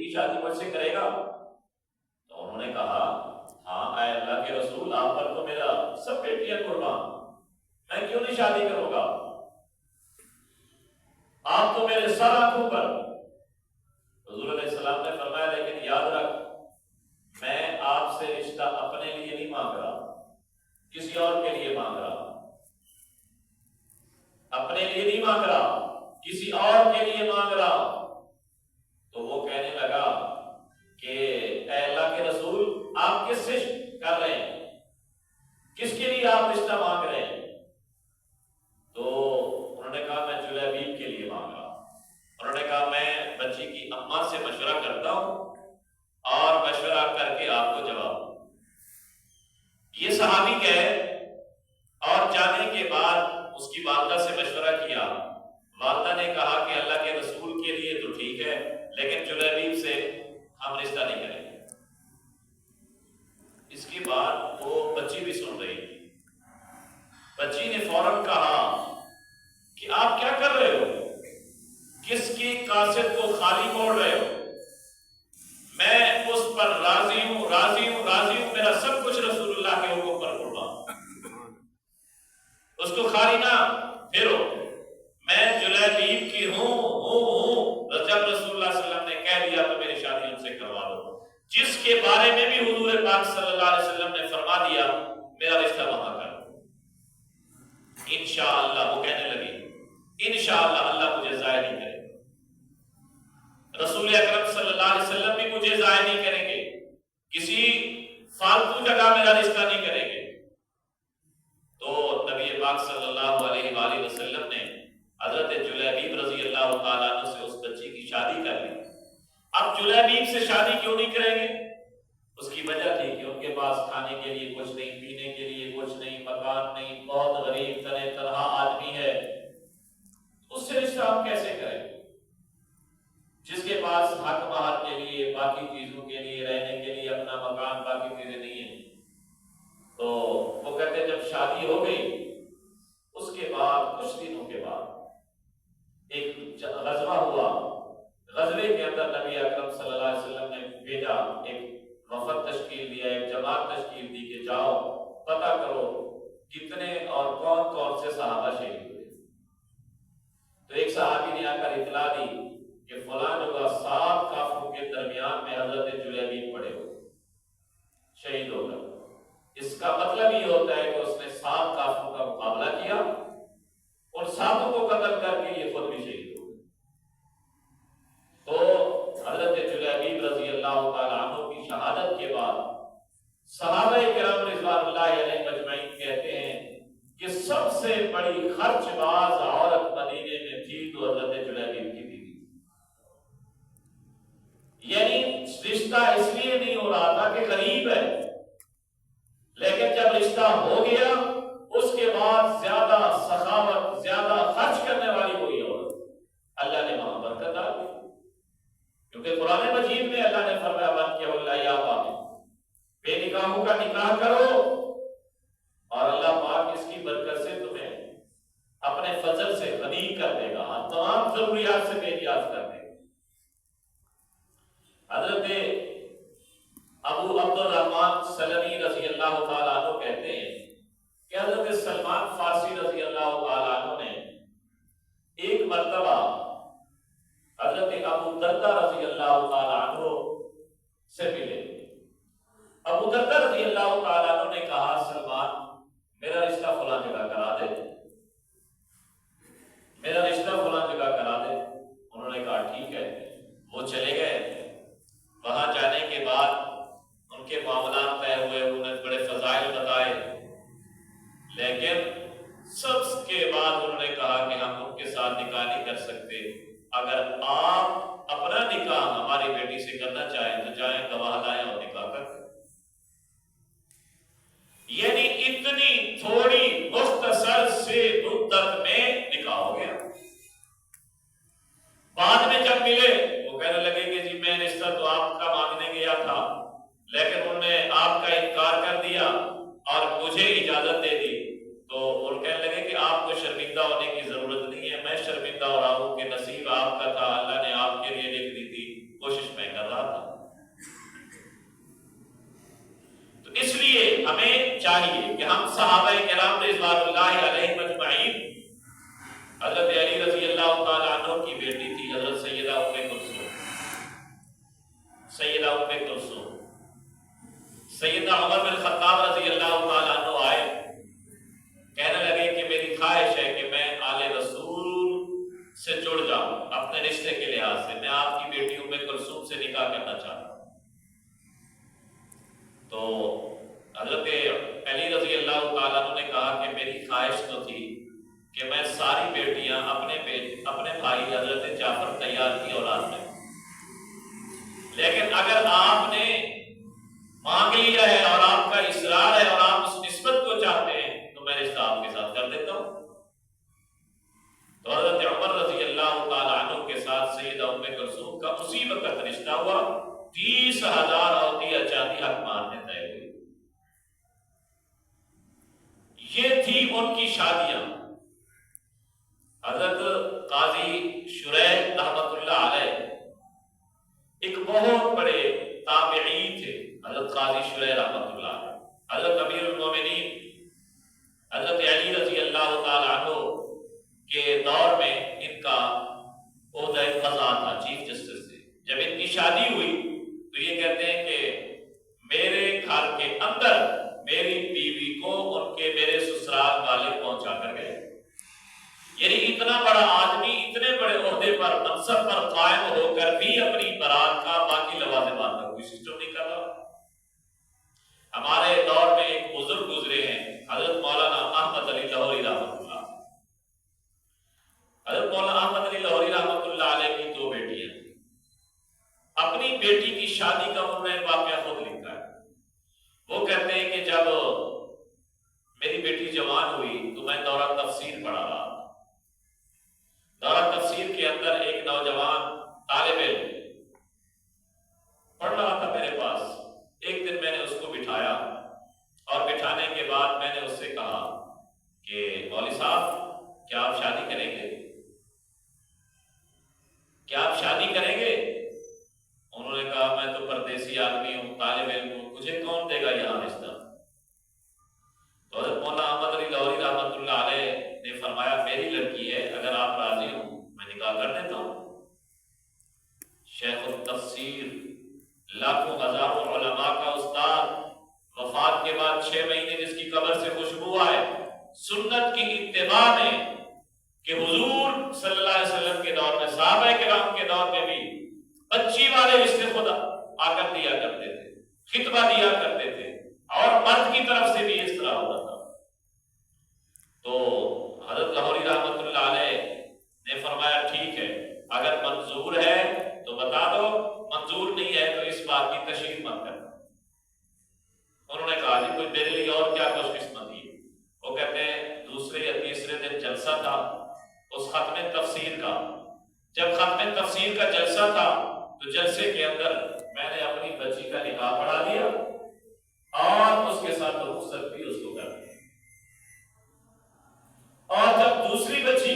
کی شادی مجھ سے کرے گا؟ تو انہوں نے کہا ہاں اے اللہ کے رسول، آپ پر تو میرا سب بیٹیاں قربان، میں کیوں نہیں شادی کروں گا؟ آپ تو میرے سر آنکھوں پر۔ حضور علیہ السلام نے فرمایا لیکن یاد رکھ، میں آپ سے رشتہ اپنے لیے نہیں مانگ رہا، کسی اور کے لیے مانگ رہا، اپنے لیے نہیں مانگ رہا، کسی اور کے لیے مانگ رہا۔ تو وہ کہنے لگا کہ اے اللہ کے رسول، آپ کس سے کر رہے ہیں، کس کے لیے آپ رشتہ مانگ رہے ہیں؟ تو انہوں نے کہا میں جلیبیب کے لیے مانگ رہا۔ انہوں نے کہا میں بچی کی اماں سے مشورہ کرتا ہوں اور مشورہ کر کے آپ کو جواب دوں۔ یہ صحابی گئے اور جانے کے بعد اس کی والدہ سے مشورہ کیا۔ والدہ نے کہا کہ اللہ کے رسول کے لیے تو ٹھیک ہے، لیکن جلیبیب سے ہم رشتہ نہیں کریں گے۔ اس کے بعد وہ بچی بھی سن رہی تھی۔ بچی نے فوراً کہا کہ آپ کیا کر رہے ہو، کس کی قاصد کو خالی موڑ رہے ہو؟ میں اس پر راضی ہوں، راضی ہوں، راضی ہوں، میرا سب کچھ رسول اللہ کے حکم پر قربان، اس کو خالی نہ پھیرو، میں جلیبیب کی ہوں۔ جب رسول اللہ صلی اللہ علیہ وسلم نے کہہ دیا تو میری شادی ان سے کروا دو، جس کے بارے میں بھی حضور پاک صلی اللہ علیہ وسلم نے فرما دیا میرا رشتہ وہاں کر دو، انشاءاللہ۔ وہ کہنے لگی انشاءاللہ اللہ مجھے ضائع نہیں کرے گا، رسول اکرم صلی اللہ علیہ وسلم بھی مجھے ضائع نہیں کریں گے، کسی فالتو جگہ میرا رشتہ نہیں کریں گے۔ تو نبی پاک صلی اللہ علیہ وآلہ وسلم نے حضرت جلیبیب رضی اللہ تعالیٰ عنہ سے اس بچی کی شادی کر لی۔ اب جلیبیب سے شادی کیوں نہیں کریں گے؟ اس کی وجہ تھی کہ ان کے پاس کھانے کے لیے کچھ نہیں، پینے کے لیے کچھ نہیں، مکان نہیں، بہت غریب تنہا آدمی ہے، اس سے رشتہ ہم کیسے کریں؟ جس کے پاس حق مہر کے لیے، باقی چیزوں کے لیے، رہنے کے لیے اپنا مکان، باقی چیزیں نہیں ہیں۔ تو وہ کہتے جب شادی ہو گئی، اس کے بعد کچھ دنوں کے بعد ایک غزوہ ہوا۔ غزوے کے اندر نبی اکرم صلی اللہ علیہ وسلم نے بھیجا، ایک وفد تشکیل دیا، ایک جماعت تشکیل دی کہ جاؤ پتہ کرو کتنے اور کون کون سے صحابہ شہید ہوئے۔ تو ایک صحابی نے آ کر اطلاع دی کہ فلاں جگہ 7 کافروں کے درمیان میں حضرت جلیبیب پڑے ہوئے، شہید ہو گئے۔ اس کا مطلب یہ ہوتا ہے کہ اس نے 7 کافروں کا مقابلہ کیا، اور 7 کو قتل کر کے یہ خود بھی شہید ہو گئے۔ تو حضرت جلیبیب رضی اللہ تعالیٰ عنہ کی شہادت کے بعد صحابہ کرام رضوان اللہ علیہ مجمعین کہتے ہیں کہ سب سے بڑی خرچ باز عورت مدینے میں تھی تو حضرت جلیبیب کی بیوی، یعنی رشتہ اس لیے نہیں ہو رہا تھا کہ غریب ہے، لیکن جب رشتہ ہو گیا اس کے بعد زیادہ سخاوت، زیادہ خرچ کرنے والی وہی عورت، اللہ نے وہاں برکت ڈال دی۔ کیونکہ قرآن مجید میں اللہ نے فرمایا وَانكِحُوا الْأَيَامَ، بے نکاحوں کا نکاح کرو، اور اللہ پاک اس کی برکت سے تمہیں اپنے فضل سے غنی کر دے گا، تمام ضروریات سے بے نیاز کر دے گا۔ حضرت ابو عبد الرحمن سلمی رضی اللہ تعالیٰ عنہ کہتے ہیں کہ حضرت سلمان فارسی رضی اللہ تعالیٰ عنہ نے ایک مرتبہ حضرت ابو دردہ رضی اللہ تعالیٰ عنہ سے ملے۔ ابو دردہ رضی اللہ تعالیٰ عنہ نے کہا سلمان میرا رشتہ فلاں جگہ کرا دے، میرا رشتہ فلاں جگہ کرا دے۔ انہوں نے کہا ٹھیک ہے۔ وہ چلے گئے۔ وہاں جانے کے بعد ان کے معاملات طے ہوئے، انہوں نے بڑے فضائل بتائے، لیکن سب کے بعد انہوں نے کہا کہ ہم ان کے ساتھ نکاح نہیں کر سکتے، اگر آپ اپنا نکاح ہماری بیٹی سے کرنا چاہیں تو جائیں گواہ لائیں اور نکاح کر۔ یعنی اتنی تھوڑی مختصر سے مدت میں نکاح ہو گیا۔ بعد میں جب ملے وہ کہنے لگے کہ جی میں رشتہ تو آپ کا مانگنے گیا تھا، لیکن انہوں نے آپ کا انکار کر دیا اور مجھے اجازت دے دی۔ تو وہ کہنے لگے کہ آپ کو شرمندہ ہونے کی ضرورت نہیں ہے، میں شرمندہ ہو رہا ہوں کہ نصیب آپ کا تھا، اللہ نے آپ کے لیے لکھ دی تھی، کوشش میں کر رہا چاہیے کہ ہم صحابہ کرام رضوان اللہ علیہم اجمعین، حضرت علی رضی اللہ تعالیٰ عنہ کی بیٹی تھی حضرت سیدہ ام کلثوم، سیدہ ام کلثوم، سیدنا عمر بن خطاب رضی اللہ تعالیٰ عنہ آئے، کہنے لگے کہ میری خواہش ہے کہ میں آل رسول سے جڑ جاؤں اپنے رشتے کے لحاظ سے، میں آپ کی بیٹی ام کلثوم سے نکاح کرنا چاہتا ہوں۔ تو حضرت علی رضی اللہ تعالیٰ عنہ نے کہا کہ میری خواہش تو تھی کہ میں ساری بیٹیاں اپنے بھائی حضرت جعفر تیار کی اولاد میں، لیکن اگر آپ نے مانگ لیا ہے اور آپ کا اصرار ہے اور آپ اس نسبت کو چاہتے ہیں تو میں رشتہ آپ کے ساتھ کر دیتا ہوں۔ تو حضرت عمر رضی اللہ تعالیٰ عنہ کے ساتھ سیدہ ام کلثوم کا اسی وقت رشتہ ہوا، 30,000 اوقیہ چاندی حق مہر طے ہوئی۔ یہ تھی ان کی شادیاں۔ حضرت قاضی شریح رحمۃ اللہ علیہ ایک بہت بڑے تابعی تھے، حضرت قاضی شریح رحمۃ اللہ علیہ، حضرت امیر المومنین حضرت علی رضی اللہ تعالیٰ عنہ کے دور میں ان کا عہدہ قضا تھا، چیف جسٹس تھے۔ جب ان کی شادی ہوئی تو یہ کہتے ہیں کہ میرے گھر کے اندر میری بیوی کو ان کے میرے سسرال والے پہنچا کر گئے، یعنی اتنا بڑا آدمی اتنے بڑے عہدے پر منصب پر قائم ہو کر بھی اپنی برات کا باقی لوازمات کا کوئی سسٹم نہیں کر رہا۔ ہمارے دور میں ایک بزرگ گزرے ہیں حضرت مولانا احمد علی لاہوری رحمۃ اللہ، حضرت مولانا احمد علی لاہوری رحمۃ اللہ علیہ کی 2 بیٹیاں تھیں۔ اپنی بیٹی کی شادی کا انہوں نے واقعہ خود لکھا ہے۔ وہ کہتے ہیں کہ جب میری بیٹی جوان ہوئی تو میں دورہ تفسیر پڑھا رہا تھا۔ دورہ تفسیر کے اندر ایک نوجوان طالب علم پڑھ رہا تھا میرے پاس۔ ایک دن میں نے اس کو بٹھایا اور بٹھانے کے بعد میں نے اس سے کہا کہ مولوی صاحب کیا آپ شادی کریں گے؟ کیا آپ شادی کریں گے؟ انہوں نے کہا میں تو پردیسی آدمی ہوں، طالب علم ہوں، مجھے کون دے گا یہاں رشتہ؟ تو حضرت مولانا احمد علی لاہوری رحمۃ اللہ علیہ نے فرمایا میری لڑکی ہے، اگر آپ راضی ہوں میں نکاح کر دیتا ہوں۔ شیخ التفسیر، لاکھوں ہزاروں علماء کا استاد، وفات کے بعد 6 مہینے جس کی قبر سے خوشبو آئے، سنت کی اتباع میں کہ حضور صلی اللہ علیہ وسلم کے دور میں، صحابہ کرام کے دور میں بھی بچی والے رشتے خود آ کر دیا کرتے تھے، خطبہ دیا کرتے تھے، اور مرد کی طرف سے بھی اس طرح ہوتا تھا۔ تو حضرت لاہوری رحمۃ اللہ علیہ نے فرمایا ٹھیک ہے، اگر منظور ہے تو بتا دو، منظور نہیں ہے تو اس بات کی تشریح مت کرنا۔ انہوں نے کہا جی کوئی میرے لیے اور کیا خوش قسمتی ہے؟ وہ کہتے ہیں دوسرے یا تیسرے دن جلسہ تھا اس ختم تفسیر کا۔ جب ختم تفسیر کا جلسہ تھا تو جلسے کے اندر میں نے اپنی بچی کا نکاح پڑھا دیا اور اس کے ساتھ رخصت بھی اس کو کر دی۔ اور جب دوسری بچی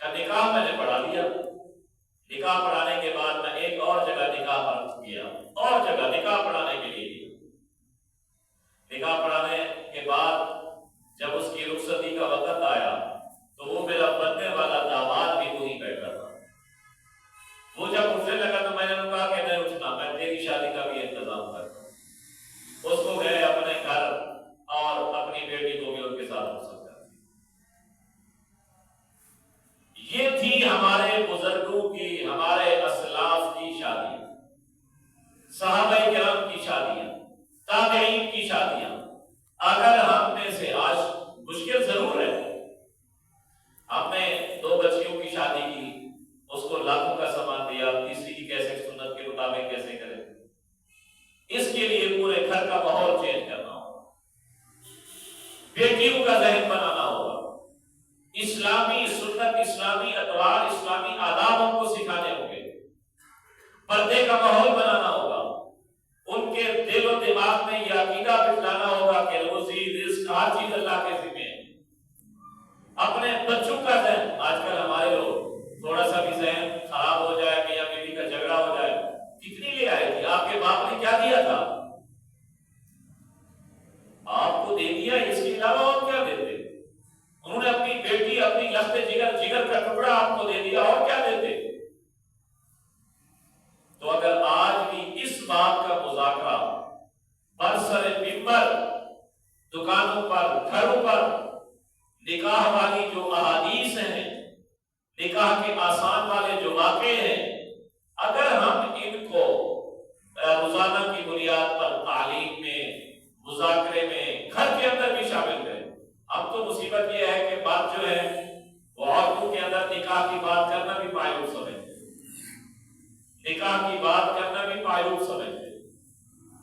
کا نکاح میں نے پڑھا دیا، نکاح پڑھانے کے بعد میں ایک اور جگہ نکاح پڑھ گیا، اور جگہ نکاح پڑھانے کے لیے گیا۔ نکاح پڑھانے کے بعد جب اس کی رخصتی کا وقت آیا تو وہ میرا بننے والا داماد بھی وہیں بیٹھا تھا۔ وہ جب اٹھنے لگا تو میں نے کہا کہ نہیں اٹھنا، میں تیری شادی کا بھی انتظام کرتا ہوں۔ اس کو گئے اپنے گھر اور اپنی بیٹی کو بھی ان کے ساتھ رخصت کر دی۔ یہ تھی ہمارے بزرگوں کی، ہمارے اسلاف کی شادیاں، صحابہ کرام کی شادیاں، تابعین کی شادیاں۔ اگر ہم میں سے آج مشکل ضرور ہے، ہم نے 2 بچیوں کی شادی کی، اس کو لاکھوں کا سامان دیا، تیسری کی کیسے سنت کے مطابق کیسے کرے، اس کے لیے پورے گھر کا ماحول چینج کرنا ہوگا، بیٹیوں کا ذہن بنانا ہوگا، اسلامی سنت، اسلامی اطوار، اسلامی آداب ان کو سکھانے ہوں گے، پردے کا ماحول بنانا ہوگا، ان کے دل و دماغ میں یہ عقیدہ بٹھانا ہوگا کہ روزی رزق ہر چیز اللہ کے ذمہ ہے۔ اپنے بچوں کا ذہن، آج کل ہمارے لوگ تھوڑا سا بھی ذہن خراب ہو جائے، میاں بیوی کا جھگڑا ہو جائے، کتنی لے آئے تھی، آپ کے باپ نے کیا دیا تھا؟ آپ کو دیکھ بات کرنا بھی معیوب سمجھتے ہیں،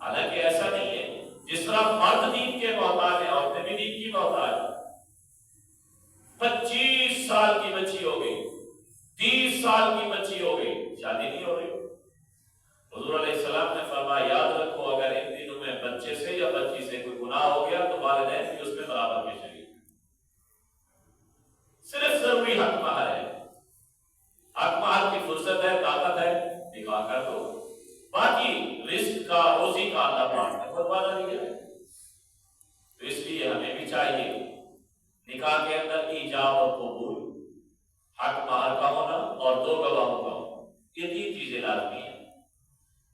حالانکہ ایسا نہیں ہے۔ جس طرح مرد دین کے محتاج ہیں، عورتیں بھی دین کی محتاج ہیں۔ 25 سال کی بچی ہو گئی، 30 سال کی بچی ہو گئی، شادی نہیں ہو رہی۔ حضور علیہ السلام نے فرمایا یاد رکھو اگر ان دنوں میں بچے سے یا بچی سے کوئی گناہ ہو گیا تو والدین بھی اس میں برابر کے شریک۔ صرف ضروری حق مہر ہے، حق مہر کی فرصت ہے، طاقت ہے، نکاح کر دو، باقی رزق کا روزی کا اللہ پاک نے فرمایا دیا ہے۔ تو اس لیے ہمیں بھی چاہیے نکاح کے اندر ایجاب اور قبول، حق مہر کا ہونا اور 2 گواہوں کا ہونا، یہ 3 چیزیں لازمی ہیں۔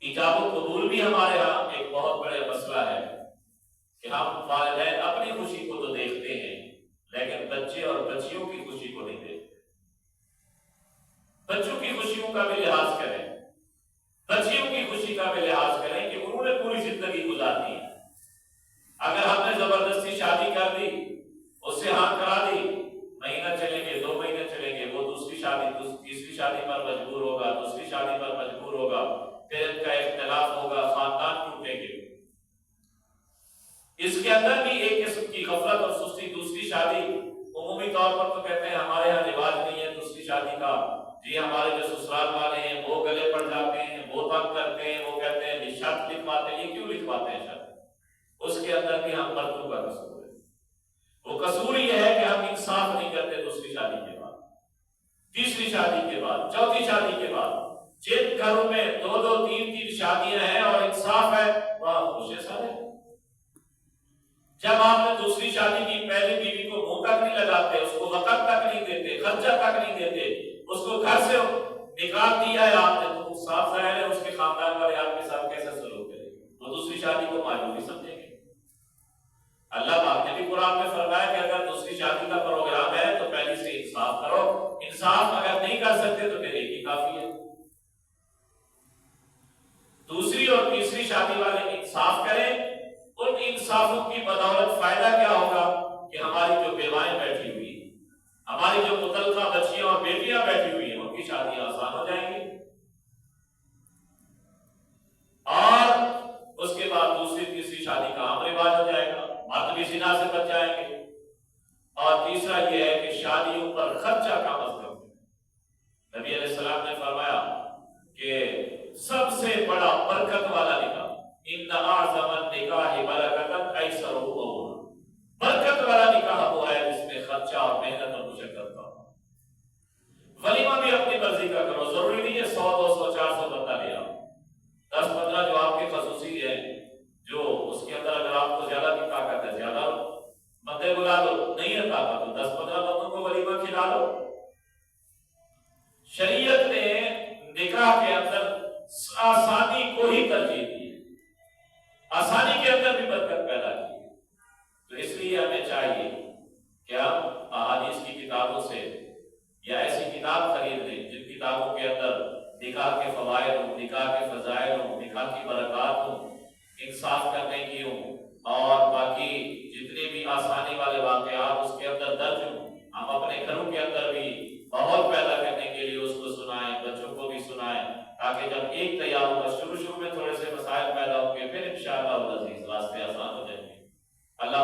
ایجاب و قبول بھی ہمارے ہاں ایک بہت بڑے مسئلہ ہے کہ ہم والدین اپنی خوشی کو تو دیکھتے ہیں لیکن بچے اور بچیوں کی خوشی کو نہیں دیکھتے۔ بچوں کی خوشیوں کا بھی لحاظ کریں، بچیوں کی خوشی کا بھی لحاظ کریں کہ انہوں نے پوری زندگی گزارنی ہے۔ اگر ہم نے زبردستی شادی کر دی، اس سے ہاں کرا دی، مہینہ چلیں گے، 2 مہینے چلیں گے، وہ دوسری شادی، تیسری شادی پر مجبور ہوگا، دوسری شادی پر مجبور ہوگا، پھر ان کا اختلاف ہوگا، خاندان ٹوٹیں گے۔ اس کے اندر بھی ایک قسم کی غفلت اور سستی۔ دوسری شادی عمومی طور پر تو کہتے ہیں ہمارے ہاں رواج نہیں ہے دوسری شادی کا، جی ہمارے جو سسرال والے ہیں وہ گلے پڑ جاتے ہیں، وہ تنگ کرتے ہیں، وہ کہتے ہیں شرط لکھواتے ہیں۔ یہ کیوں لکھواتے ہیں شرط؟ اس کے اندر بھی ہم مردوں کا قصور ہے۔ وہ قصور یہ ہے کہ ہم انصاف نہیں کرتے دوسری شادی کے بعد، تیسری شادی کے بعد، چوتھی شادی کے بعد۔ جن گھروں میں 2 3 شادیاں ہیں اور انصاف ہے وہاں خوشے سارے۔ جب آپ نے دوسری شادی کی، پہلی بیوی کو منہ تک نہیں لگاتے، اس کو وقت تک نہیں دیتے، خرچہ تک نہیں دیتے، اس کو گھر سے نکال دیا ہے آپ نے، تو صاف ظاہر ہے اس کے خاندان والے آپ کے ساتھ کیسا سلوک کریں گے؟ وہ دوسری شادی کو معیوبی سمجھیں گے۔ اللہ پاک نے بھی قرآن میں فرمایا کہ اگر دوسری شادی کا پروگرام ہے تو پہلی سے انصاف کرو، انصاف اگر نہیں کر سکتے تو پھر ایک ہی کافی ہے۔ دوسری اور تیسری شادی والے انصاف کریں، ان انصافوں کی بدولت فائدہ کیا ہوگا کہ ہماری جو بیوائیں بیٹھی ہوئی، ہماری جو متعلقہ بچیاں اور بیٹیاں بیٹھی ہوئی ہیں، ان کی شادیاں آسان ہو جائیں گی، اور اس کے بعد دوسری تیسری شادی کا عام رواج ہو جائے گا، مرد بھی زنا سے بچ جائیں گے۔ اور تیسرا یہ ہے کہ شادیوں پر خرچہ کم از کم۔ نبی علیہ السلام نے فرمایا کہ سب سے بڑا برکت والا نکاح، ان اعظم النکاح برکۃ ایسرہ وأولہ، برکت والا نکاح وہ ہے جس میں خرچہ اور محنت اور مشقت کا۔ ولیمہ بھی اپنی مرضی کا کرو، ضروری نہیں ہے 100 200 400 بندہ لے آؤ، 10 15 جو آپ کے خصوصی ہے، جو اس کے اندر اگر آپ کو زیادہ کی طاقت ہے زیادہ بندے بلا لو، نہیں ہے طاقت تو 10 15 بندوں کو ولیمہ کھلا لو۔ شریعت نے نکاح کے اندر آسانی کو ہی ترجیح دی ہے، آسانی کے اندر بھی برکت پیدا کی ہے۔ تو اس لیے ہمیں چاہیے کہ ہم احادیث کی کتابوں سے یا ایسی کتاب خرید لیں جن کتابوں کے اندر نکاح کے فوائد ہوں، نکاح کے فضائل ہوں، نکاح کی برکات ہوں، انصاف کرنے کی ہوں، اور باقی جتنے بھی آسانی والے واقعات اس کے اندر درج ہوں۔ ہم اپنے گھروں کے اندر بھی ماحول پیدا کرنے کے لیے اس کو سنائیں، بچوں کو بھی سنائیں، تاکہ جب ایک تیار ہوگا، شروع میں تھوڑے سے مسائل پیدا ہوں گے، پھر انشاءاللہ العزیز راستے آسان ہو جائیں گے۔ اللہ